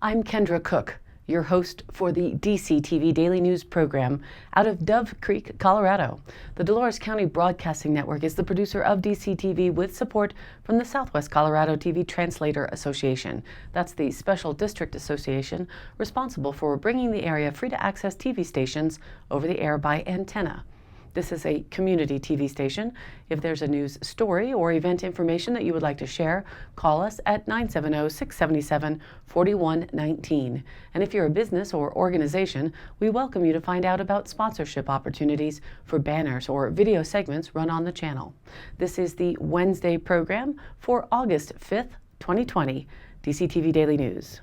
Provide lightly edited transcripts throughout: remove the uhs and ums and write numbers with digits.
I'm Kendra Cook, your host for the DCTV Daily News program out of Dove Creek, Colorado. The Dolores County Broadcasting Network is the producer of DCTV with support from the Southwest Colorado TV Translator Association. That's the Special District Association responsible for bringing the area free-to-access TV stations over the air by antenna. This is a community TV station. If there's a news story or event information that you would like to share, call us at 970-677-4119. And if you're a business or organization, we welcome you to find out about sponsorship opportunities for banners or video segments run on the channel. This is the Wednesday program for August 5th, 2020, DCTV Daily News.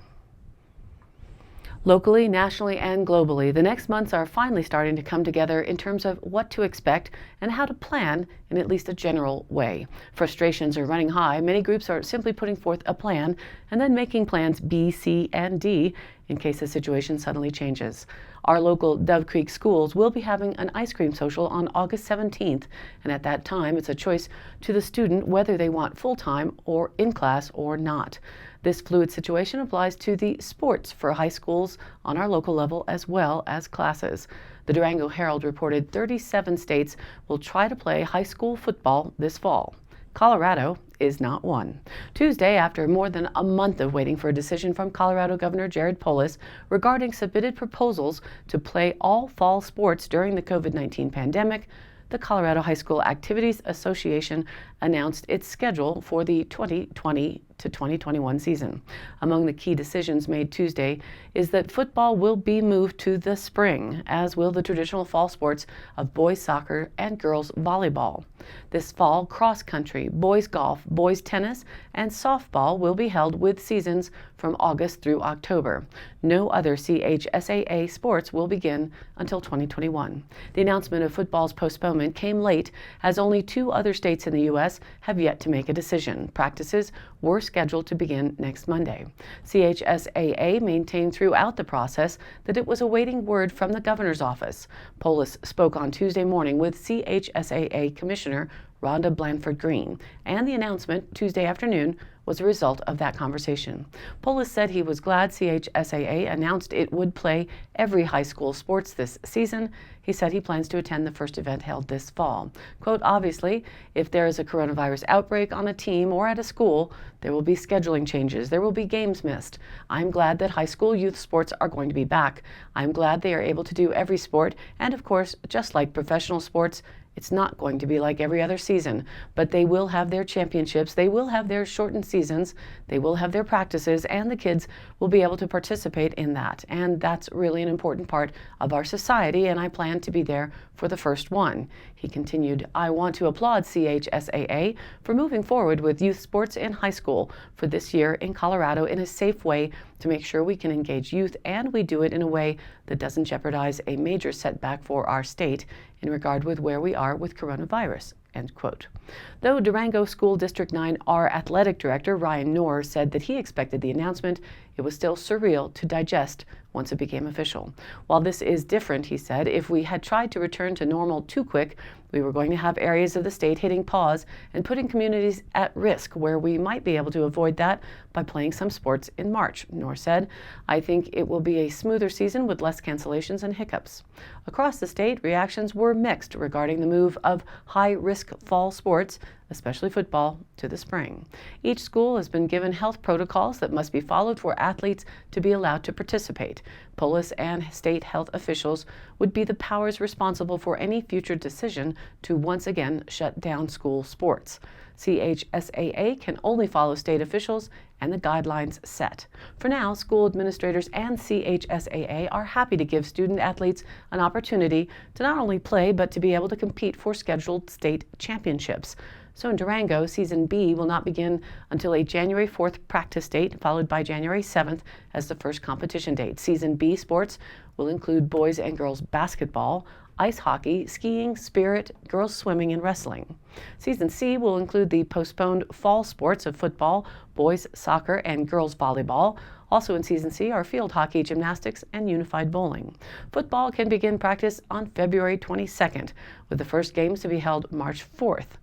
Locally, nationally, and globally, the next months are finally starting to come together in terms of what to expect and how to plan in at least a general way. Frustrations are running high. Many groups are simply putting forth a plan and then making plans B, C, and D in case the situation suddenly changes. Our local Dove Creek schools will be having an ice cream social on August 17th, and at that time, it's a choice to the student whether they want full-time or in class or not. This fluid situation applies to the sports for high schools on our local level as well as classes. The Durango Herald reported 37 states will try to play high school football this fall. Colorado is not one. Tuesday, after more than a month of waiting for a decision from Colorado Governor Jared Polis regarding submitted proposals to play all fall sports during the COVID-19 pandemic, the Colorado High School Activities Association announced its schedule for the 2020 to 2021 season. Among the key decisions made Tuesday is that football will be moved to the spring, as will the traditional fall sports of boys soccer and girls volleyball. This fall, cross country, boys golf, boys tennis, and softball will be held with seasons from August through October. No other CHSAA sports will begin until 2021. The announcement of football's postponement came late, as only 2 other states in the U.S. have yet to make a decision. Practices were scheduled to begin next Monday. CHSAA maintained throughout the process that it was awaiting word from the governor's office. Polis spoke on Tuesday morning with CHSAA Commissioner Rhonda Blanford Green, and the announcement Tuesday afternoon was a result of that conversation. Polis said he was glad CHSAA announced it would play every high school sports this season. He said he plans to attend the first event held this fall. Quote, obviously, if there is a coronavirus outbreak on a team or at a school, there will be scheduling changes. There will be games missed. I'm glad that high school youth sports are going to be back. I'm glad they are able to do every sport. And of course, just like professional sports, it's not going to be like every other season, but they will have their championships, they will have their shortened seasons, they will have their practices, and the kids will be able to participate in that. And that's really an important part of our society, and I plan to be there for the first one. He continued, I want to applaud CHSAA for moving forward with youth sports in high school for this year in Colorado in a safe way to make sure we can engage youth, and we do it in a way that doesn't jeopardize a major setback for our state in regard with where we are with coronavirus, end quote. Though Durango School District 9R Athletic Director Ryan Knorr said that he expected the announcement, it was still surreal to digest once it became official. While this is different, he said, if we had tried to return to normal too quick, we were going to have areas of the state hitting pause and putting communities at risk where we might be able to avoid that by playing some sports in March, Knorr said. I think it will be a smoother season with less cancellations and hiccups. Across the state, reactions were mixed regarding the move of high-risk fall sports, especially football, to the spring. Each school has been given health protocols that must be followed for athletes to be allowed to participate. Polis and state health officials would be the powers responsible for any future decision to once again shut down school sports. CHSAA can only follow state officials and the guidelines set. For now, school administrators and CHSAA are happy to give student athletes an opportunity to not only play, but to be able to compete for scheduled state championships. So in Durango, Season B will not begin until a January 4th practice date, followed by January 7th as the first competition date. Season B sports will include boys and girls basketball, ice hockey, skiing, spirit, girls swimming, and wrestling. Season C will include the postponed fall sports of football, boys soccer, and girls volleyball. Also in Season C are field hockey, gymnastics, and unified bowling. Football can begin practice on February 22nd, with the first games to be held March 4th.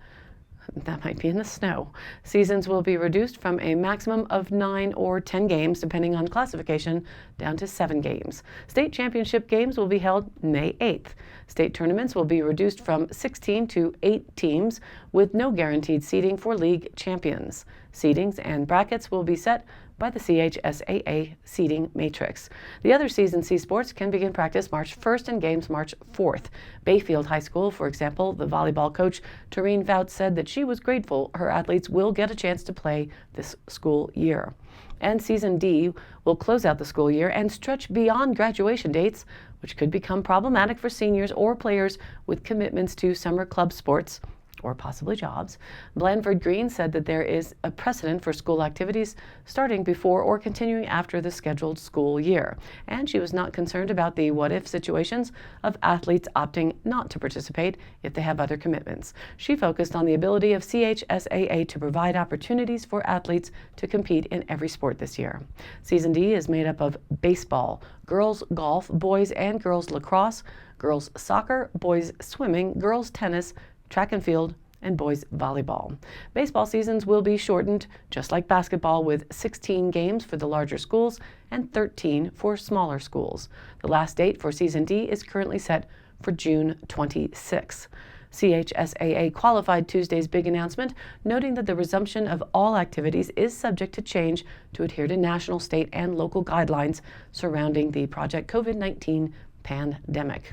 That might be in the snow. Seasons will be reduced from a maximum of 9 or 10 games, depending on classification, down to 7 games. State championship games will be held May 8th. State tournaments will be reduced from 16 to 8 teams, with no guaranteed seeding for league champions. Seedings and brackets will be set by the CHSAA seeding matrix. The other Season C sports can begin practice March 1st and games March 4th. Bayfield High School, for example, the volleyball coach Tareen Vout said that she was grateful her athletes will get a chance to play this school year. And Season D will close out the school year and stretch beyond graduation dates, which could become problematic for seniors or players with commitments to summer club sports or possibly jobs. Blandford Green said that there is a precedent for school activities starting before or continuing after the scheduled school year, and she was not concerned about the what-if situations of athletes opting not to participate if they have other commitments. She focused on the ability of CHSAA to provide opportunities for athletes to compete in every sport this year. Season D is made up of baseball, girls golf, boys and girls lacrosse, girls soccer, boys swimming, girls tennis, track and field, and boys volleyball. Baseball seasons will be shortened, just like basketball, with 16 games for the larger schools and 13 for smaller schools. The last date for Season D is currently set for June 26. CHSAA qualified Tuesday's big announcement, noting that the resumption of all activities is subject to change to adhere to national, state, and local guidelines surrounding the Project COVID-19 pandemic.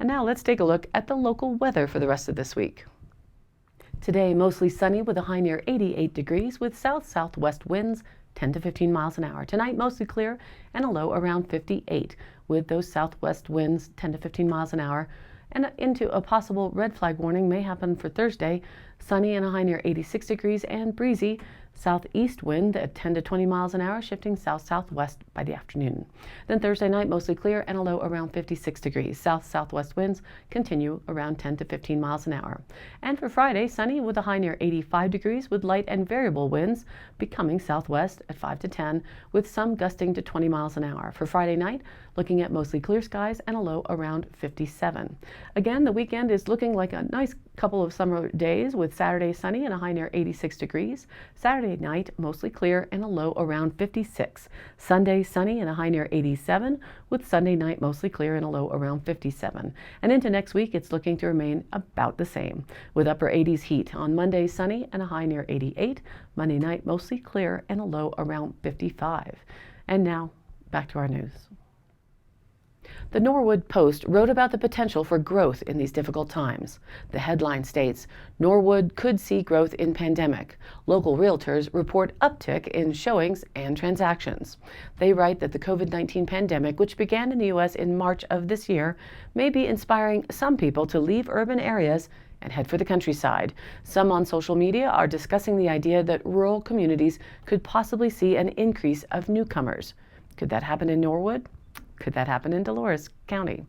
And now let's take a look at the local weather for the rest of this week. Today, mostly sunny with a high near 88 degrees with south-southwest winds 10 to 15 miles an hour. Tonight, mostly clear and a low around 58 with those southwest winds 10 to 15 miles an hour. And into a possible red flag warning may happen for Thursday. Sunny and a high near 86 degrees and breezy. Southeast wind at 10 to 20 miles an hour, shifting south-southwest by the afternoon. Then Thursday night, mostly clear and a low around 56 degrees. South-southwest winds continue around 10 to 15 miles an hour. And for Friday, sunny with a high near 85 degrees with light and variable winds becoming southwest at 5 to 10 with some gusting to 20 miles an hour. For Friday night, looking at mostly clear skies and a low around 57. Again, the weekend is looking like a nice couple of summer days with Saturday sunny and a high near 86 degrees. Saturday night, mostly clear and a low around 56. Sunday, sunny and a high near 87, with Sunday night mostly clear and a low around 57. And into next week, it's looking to remain about the same, with upper 80s heat. On Monday, sunny and a high near 88. Monday night, mostly clear and a low around 55. And now, back to our news. The Norwood Post wrote about the potential for growth in these difficult times. The headline states, Norwood could see growth in pandemic. Local realtors report uptick in showings and transactions. They write that the COVID-19 pandemic, which began in the U.S. in March of this year, may be inspiring some people to leave urban areas and head for the countryside. Some on social media are discussing the idea that rural communities could possibly see an increase of newcomers. Could that happen in Norwood? Could that happen in Dolores County?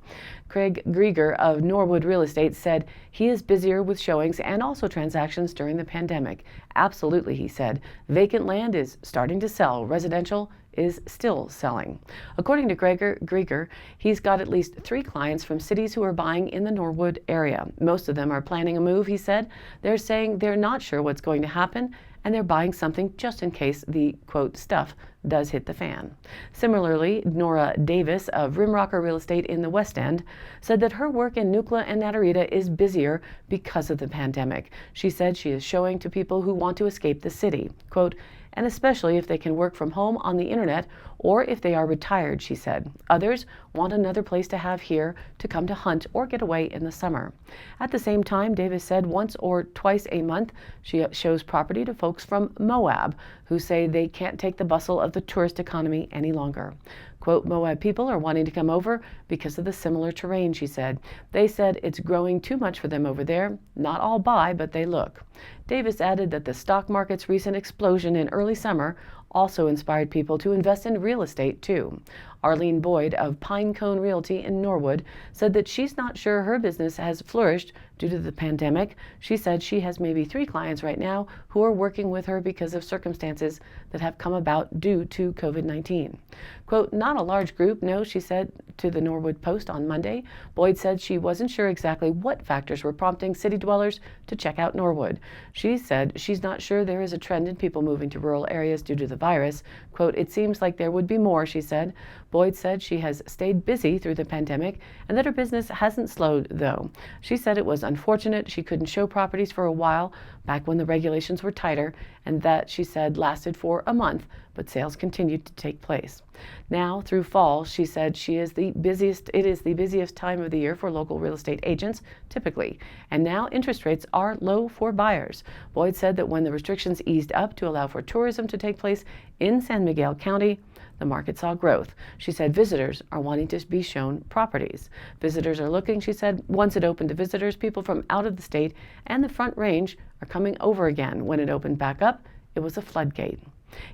Craig Grieger of Norwood Real Estate said he is busier with showings and also transactions during the pandemic. Absolutely, he said. Vacant land is starting to sell. Residential is still selling. According to Grieger, he's got at least 3 clients from cities who are buying in the Norwood area. Most of them are planning a move, he said. They're saying they're not sure what's going to happen, and they're buying something just in case the, quote, stuff does hit the fan. Similarly, Nora Davis of Rimrocker Real Estate in the West End said that her work in Nucla and Natarita is busier because of the pandemic. She said she is showing to people who want to escape the city, quote, and especially if they can work from home on the internet or if they are retired, she said. Others want another place to have here to come to hunt or get away in the summer. At the same time, Davis said once or twice a month she shows property to folks from Moab who say they can't take the bustle of the tourist economy any longer. Quote, Moab people are wanting to come over because of the similar terrain, she said. They said it's growing too much for them over there. Not all buy, but they look. Davis added that the stock market's recent explosion in early summer also inspired people to invest in real estate too. Arlene Boyd of Pinecone Realty in Norwood said that she's not sure her business has flourished due to the pandemic. She said she has maybe 3 clients right now who are working with her because of circumstances that have come about due to COVID-19. Quote, not a large group, no, she said to the Norwood Post on Monday. Boyd said she wasn't sure exactly what factors were prompting city dwellers to check out Norwood. She said she's not sure there is a trend in people moving to rural areas due to the virus. Quote, it seems like there would be more, she said. Boyd said she has stayed busy through the pandemic and that her business hasn't slowed, though. She said it was unfortunate she couldn't show properties for a while back when the regulations were tighter, and that, she said, lasted for a month, but sales continued to take place. Now, through fall, she said it is the busiest time of the year for local real estate agents, typically, and now interest rates are low for buyers. Boyd said that when the restrictions eased up to allow for tourism to take place in San Miguel County, the market saw growth. She said visitors are wanting to be shown properties. Visitors are looking, she said, once it opened to visitors, people from out of the state and the Front Range are coming over again. When it opened back up, it was a floodgate.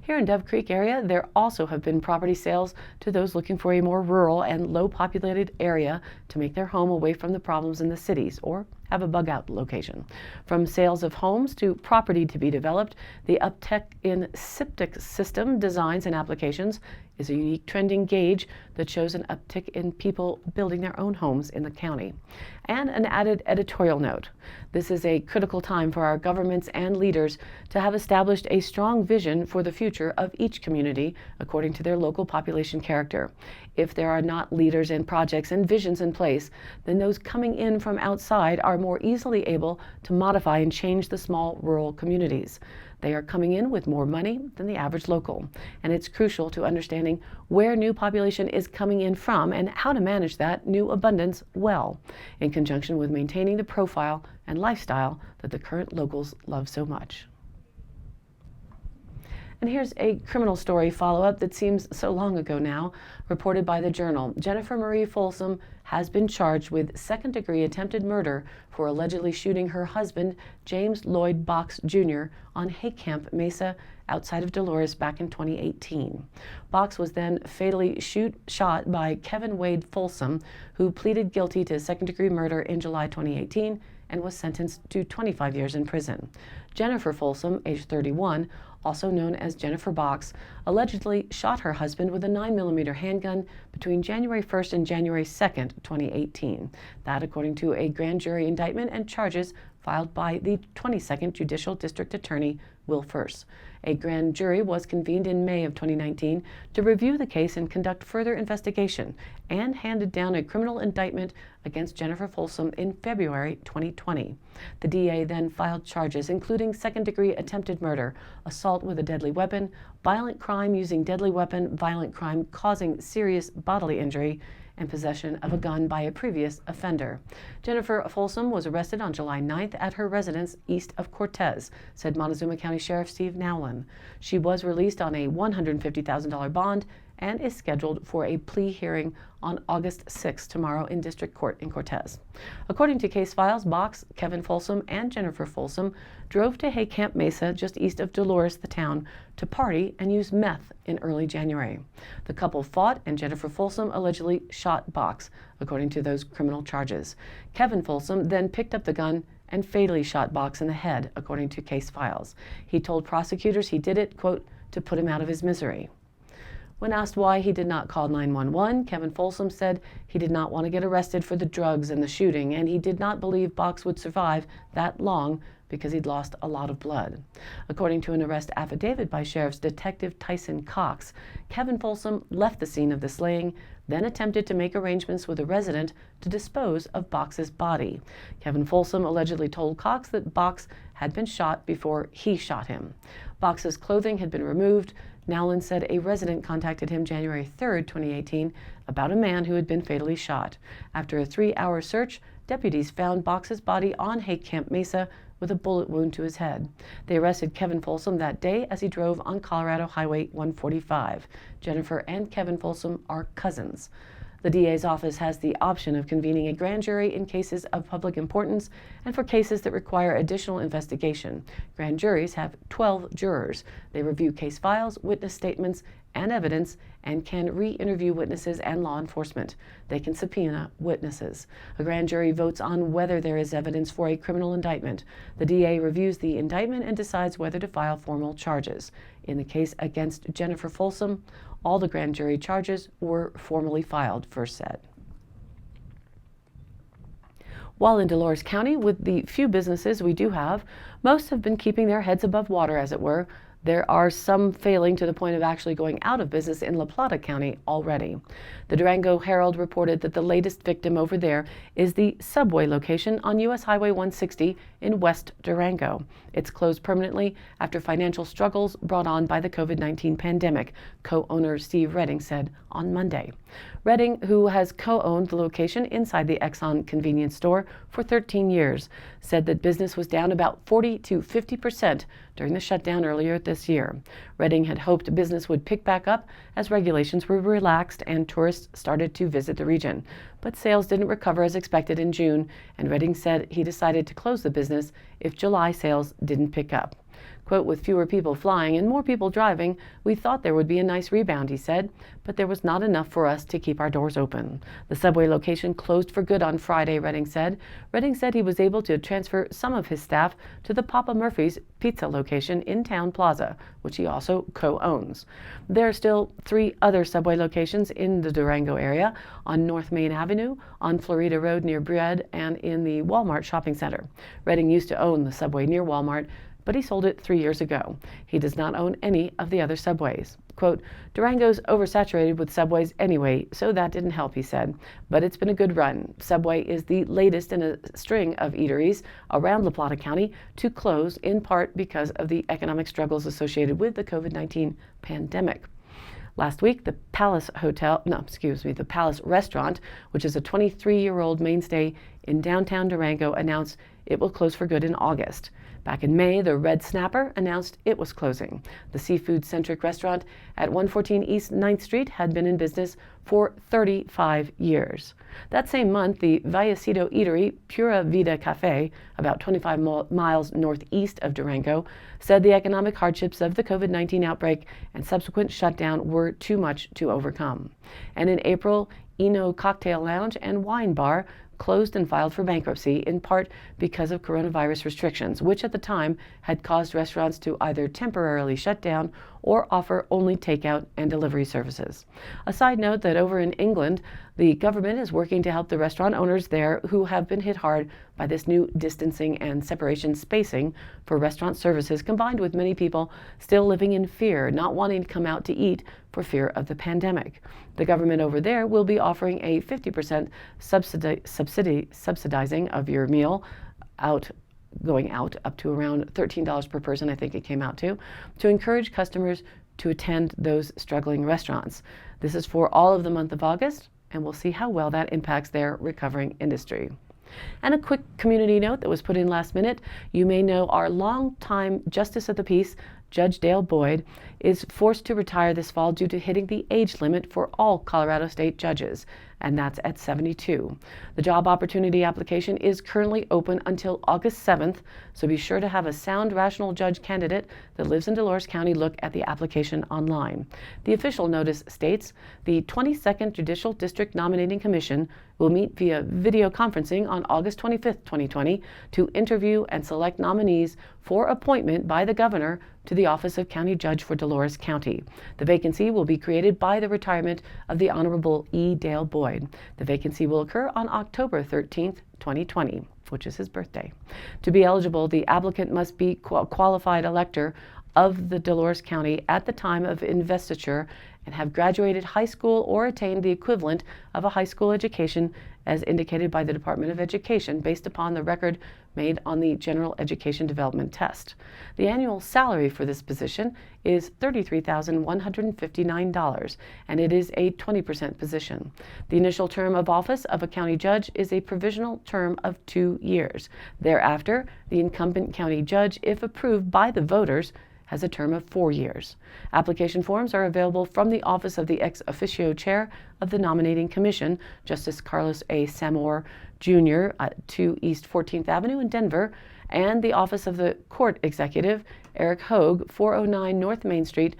Here in Dove Creek area, there also have been property sales to those looking for a more rural and low-populated area to make their home away from the problems in the cities or have a bug-out location. From sales of homes to property to be developed, the uptick in septic system designs and applications is a unique trending gauge that shows an uptick in people building their own homes in the county. And an added editorial note. This is a critical time for our governments and leaders to have established a strong vision for the future of each community according to their local population character. If there are not leaders and projects and visions in place, then those coming in from outside are more easily able to modify and change the small rural communities. They are coming in with more money than the average local, and it's crucial to understanding where new population is coming in from and how to manage that new abundance well, in conjunction with maintaining the profile and lifestyle that the current locals love so much. And here's a criminal story follow-up that seems so long ago now, reported by the Journal. Jennifer Marie Folsom has been charged with second-degree attempted murder for allegedly shooting her husband, James Lloyd Box Jr., on Haycamp Mesa outside of Dolores back in 2018. Box was then fatally shot by Kevin Wade Folsom, who pleaded guilty to second-degree murder in July 2018 and was sentenced to 25 years in prison. Jennifer Folsom, age 31, also known as Jennifer Box, allegedly shot her husband with a 9mm handgun between January 1st and January 2nd, 2018. That, according to a grand jury indictment and charges filed by the 22nd Judicial District Attorney, Will First. A grand jury was convened in May of 2019 to review the case and conduct further investigation, and handed down a criminal indictment against Jennifer Folsom in February 2020. The DA then filed charges including second-degree attempted murder, assault with a deadly weapon, violent crime using deadly weapon, violent crime causing serious bodily injury, and possession of a gun by a previous offender. Jennifer Folsom was arrested on July 9th at her residence east of Cortez, said Montezuma County Sheriff Steve Nowlin. She was released on a $150,000 bond and is scheduled for a plea hearing on August 6th, tomorrow, in District Court in Cortez. According to case files, Box, Kevin Folsom, and Jennifer Folsom drove to Haycamp Mesa, just east of Dolores, the town, to party and use meth in early January. The couple fought, and Jennifer Folsom allegedly shot Box, according to those criminal charges. Kevin Folsom then picked up the gun and fatally shot Box in the head, according to case files. He told prosecutors he did it, quote, to put him out of his misery. When asked why he did not call 911, Kevin Folsom said he did not want to get arrested for the drugs and the shooting, and he did not believe Box would survive that long because he'd lost a lot of blood. According to an arrest affidavit by Sheriff's Detective Tyson Cox, Kevin Folsom left the scene of the slaying, then attempted to make arrangements with a resident to dispose of Box's body. Kevin Folsom allegedly told Cox that Box had been shot before he shot him. Box's clothing had been removed. Nowlin said a resident contacted him January 3rd, 2018, about a man who had been fatally shot. After a 3-hour search, deputies found Box's body on Haycamp Mesa with a bullet wound to his head. They arrested Kevin Folsom that day as he drove on Colorado Highway 145. Jennifer and Kevin Folsom are cousins. The DA's office has the option of convening a grand jury in cases of public importance and for cases that require additional investigation. Grand juries have 12 jurors. They review case files, witness statements, and evidence and can re-interview witnesses and law enforcement. They can subpoena witnesses. A grand jury votes on whether there is evidence for a criminal indictment. The DA reviews the indictment and decides whether to file formal charges. In the case against Jennifer Folsom, all the grand jury charges were formally filed, First said. While in Dolores County, with the few businesses we do have, most have been keeping their heads above water, as it were. There are some failing to the point of actually going out of business in La Plata County already. The Durango Herald reported that the latest victim over there is the Subway location on U.S. Highway 160 in West Durango. It's closed permanently after financial struggles brought on by the COVID-19 pandemic, co-owner Steve Redding said on Monday. Redding, who has co-owned the location inside the Exxon convenience store for 13 years, said that business was down about 40 to 50% during the shutdown earlier this year. Redding had hoped business would pick back up as regulations were relaxed and tourists started to visit the region. But sales didn't recover as expected in June, and Redding said he decided to close the business if July sales didn't pick up. Quote, with fewer people flying and more people driving, we thought there would be a nice rebound, he said, but there was not enough for us to keep our doors open. The Subway location closed for good on Friday, Redding said. Redding said he was able to transfer some of his staff to the Papa Murphy's pizza location in Town Plaza, which he also co-owns. There are still 3 other Subway locations in the Durango area, on North Main Avenue, on Florida Road near Bread, and in the Walmart shopping center. Redding used to own the Subway near Walmart, but he sold it 3 years ago. He does not own any of the other Subways. Quote, Durango's oversaturated with Subways anyway, so that didn't help, he said. But it's been a good run. Subway is the latest in a string of eateries around La Plata County to close, in part because of the economic struggles associated with the COVID-19 pandemic. Last week, the Palace Restaurant, which is a 23-year-old mainstay in downtown Durango, announced it will close for good in August. Back in May, the Red Snapper announced it was closing. The seafood-centric restaurant at 114 East 9th Street had been in business for 35 years. That same month, the Vallecito eatery, Pura Vida Cafe, about 25 miles northeast of Durango, said the economic hardships of the COVID-19 outbreak and subsequent shutdown were too much to overcome. And in April, Eno Cocktail Lounge and Wine Bar closed and filed for bankruptcy, in part because of coronavirus restrictions, which at the time had caused restaurants to either temporarily shut down or offer only takeout and delivery services. A side note that over in England, the government is working to help the restaurant owners there who have been hit hard by this new distancing and separation spacing for restaurant services, combined with many people still living in fear, not wanting to come out to eat for fear of the pandemic. The government over there will be offering a 50% subsidizing of your meal going out up to around $13 per person, I think it came out to encourage customers to attend those struggling restaurants. This is for all of the month of August, and we'll see how well that impacts their recovering industry. And a quick community note that was put in last minute. You may know our longtime Justice of the Peace, Judge Dale Boyd, is forced to retire this fall due to hitting the age limit for all Colorado state judges, and that's at 72. The job opportunity application is currently open until August 7th, so be sure to have a sound, rational judge candidate that lives in Dolores County look at the application online. The official notice states the 22nd Judicial District Nominating Commission will meet via video conferencing on August 25th, 2020 to interview and select nominees for appointment by the governor to the office of County Judge for Dolores County. The vacancy will be created by the retirement of the Honorable E. Dale Boyd. The vacancy will occur on October 13th, 2020, which is his birthday. To be eligible, the applicant must be a qualified elector of the Dolores County at the time of investiture and have graduated high school or attained the equivalent of a high school education as indicated by the Department of Education based upon the record made on the General Education Development Test. The annual salary for this position is $33,159, and it is a 20% position. The initial term of office of a county judge is a provisional term of 2 years. Thereafter, the incumbent county judge, if approved by the voters, has a term of 4 years. Application forms are available from the office of the ex officio chair of the nominating commission, Justice Carlos A. Samore Jr. at 2 East 14th Avenue in Denver, and the office of the court executive, Eric Hogue, 409 North Main Street,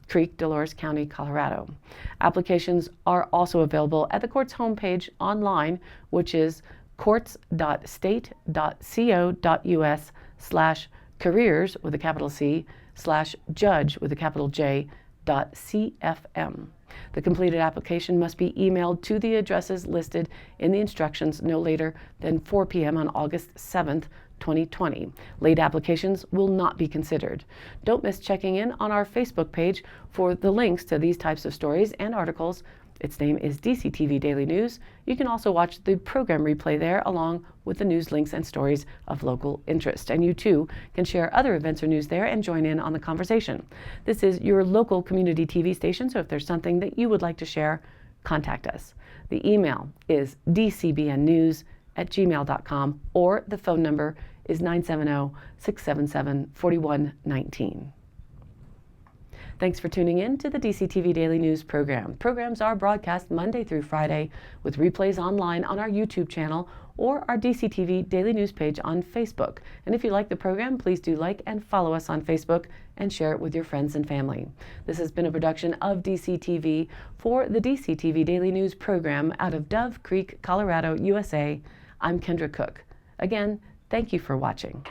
Creek, Dolores County, Colorado. Applications are also available at the court's homepage online, which is courts.state.co.us/careers with a capital C /judge with a capital J .cfm. The completed application must be emailed to the addresses listed in the instructions no later than 4 p.m. on August 7th, 2020. Late applications will not be considered. Don't miss checking in on our Facebook page for the links to these types of stories and articles. Its name is DCTV Daily News. You can also watch the program replay there along with the news links and stories of local interest. And you too can share other events or news there and join in on the conversation. This is your local community TV station, so if there's something that you would like to share, contact us. The email is dcbnnews@gmail.com or the phone number is 970-677-4119. Thanks for tuning in to the DCTV Daily News program. Programs are broadcast Monday through Friday with replays online on our YouTube channel or our DCTV Daily News page on Facebook. And if you like the program, please do like and follow us on Facebook and share it with your friends and family. This has been a production of DCTV for the DCTV Daily News program out of Dove Creek, Colorado, USA. I'm Kendra Cook. Again, thank you for watching.